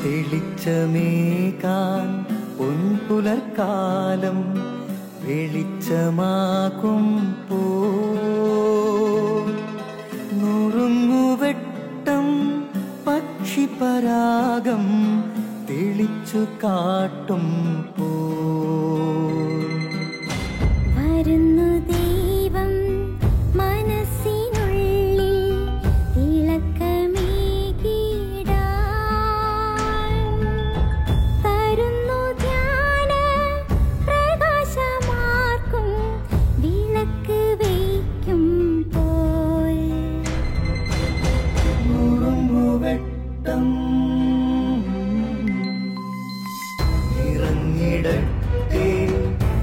തെളിച്ചമേകാൻ പൊൻപുലർക്കാലം വെളിച്ചമാകും നുറുങ്ങുവെട്ടം പക്ഷിപരാഗം തെളിച്ചു കാട്ടും വരുന്നു ദൈവം മനസ്സിനുള്ളിൽ തിളക്കമേകിടാൻ തരുന്നു ധ്യാന പ്രകാശമാർക്കും വിളക്ക് വയ്ക്കുമ്പോൾ നുറുങ്ങുവെട്ടം ഇറങ്ങിടട്ടെ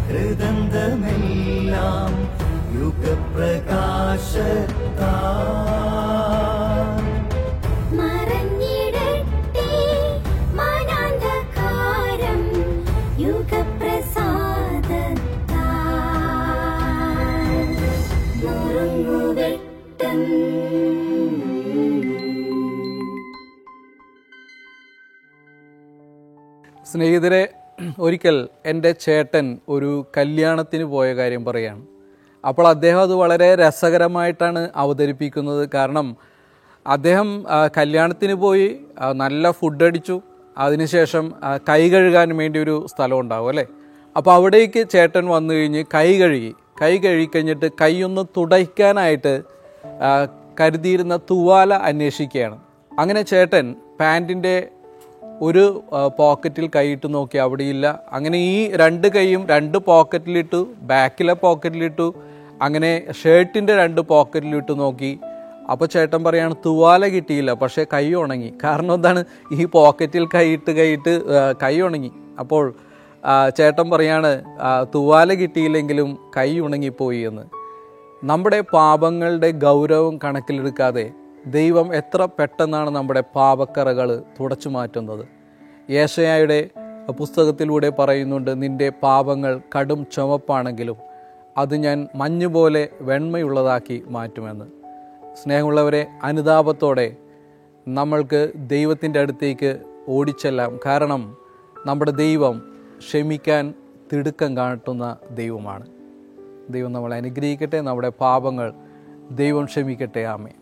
ഹൃദന്തമെല്ലാം യുഗപ്രകാശത്താൽ മറഞ്ഞിടട്ടെ മനാന്ധകാരം യുഗപ്രസാദത്താൽ നുറുങ്ങുവെട്ടം. സ്നേഹിതരെ, ഒരിക്കൽ എൻ്റെ ചേട്ടൻ ഒരു കല്യാണത്തിന് പോയ കാര്യം പറയുകയാണ്. അപ്പോൾ അദ്ദേഹം അത് വളരെ രസകരമായിട്ടാണ് അവതരിപ്പിക്കുന്നത്. കാരണം അദ്ദേഹം കല്യാണത്തിന് പോയി നല്ല ഫുഡ് അടിച്ചു, അതിനുശേഷം കൈ കഴുകാൻ വേണ്ടി ഒരു സ്ഥലം ഉണ്ടാവും അല്ലേ. അപ്പോൾ അവിടേക്ക് ചേട്ടൻ വന്നു കഴിഞ്ഞ് കൈ കഴുകിക്കഴിഞ്ഞിട്ട് കൈയൊന്ന് തുടയ്ക്കാനായിട്ട് കരുതിയിരുന്ന തുവാല അന്വേഷിക്കുകയാണ്. അങ്ങനെ ചേട്ടൻ പാൻറ്റിൻ്റെ ഒരു പോക്കറ്റിൽ കൈയിട്ട് നോക്കി, അവിടെയില്ല. അങ്ങനെ ഈ രണ്ട് കൈയും രണ്ട് പോക്കറ്റിലിട്ടു, ബാക്കിലെ പോക്കറ്റിലിട്ടു, അങ്ങനെ ഷർട്ടിൻ്റെ രണ്ട് പോക്കറ്റിലിട്ട് നോക്കി. അപ്പോൾ ചേട്ടൻ പറയാണ് തുവാല കിട്ടിയില്ല, പക്ഷേ കൈ ഉണങ്ങി. കാരണം എന്താണ്, ഈ പോക്കറ്റിൽ കൈയിട്ട് കൈ ഉണങ്ങി. അപ്പോൾ ചേട്ടൻ പറയാണ് തുവാല കിട്ടിയില്ലെങ്കിലും കൈ ഉണങ്ങിപ്പോയി എന്ന്. നമ്മുടെ പാപങ്ങളുടെ ഗൗരവം കണക്കിലെടുക്കാതെ ദൈവം എത്ര പെട്ടെന്നാണ് നമ്മുടെ പാപക്കറകൾ തുടച്ചു മാറ്റുന്നത്. യേശയ്യായുടെ പുസ്തകത്തിലൂടെ പറയുന്നുണ്ട്, നിൻ്റെ പാപങ്ങൾ കടും ചുവപ്പാണെങ്കിലും അത് ഞാൻ മഞ്ഞുപോലെ വെണ്മയുള്ളതാക്കി മാറ്റുമെന്ന്. സ്നേഹമുള്ളവരെ, അനുതാപത്തോടെ നമ്മൾക്ക് ദൈവത്തിൻ്റെ അടുത്തേക്ക് ഓടിച്ചെല്ലാം. കാരണം നമ്മുടെ ദൈവം ക്ഷമിക്കാൻ തിടുക്കം കാട്ടുന്ന ദൈവമാണ്. ദൈവം നമ്മളെ അനുഗ്രഹിക്കട്ടെ. നമ്മുടെ പാപങ്ങൾ ദൈവം ക്ഷമിക്കട്ടെ. ആമേൻ.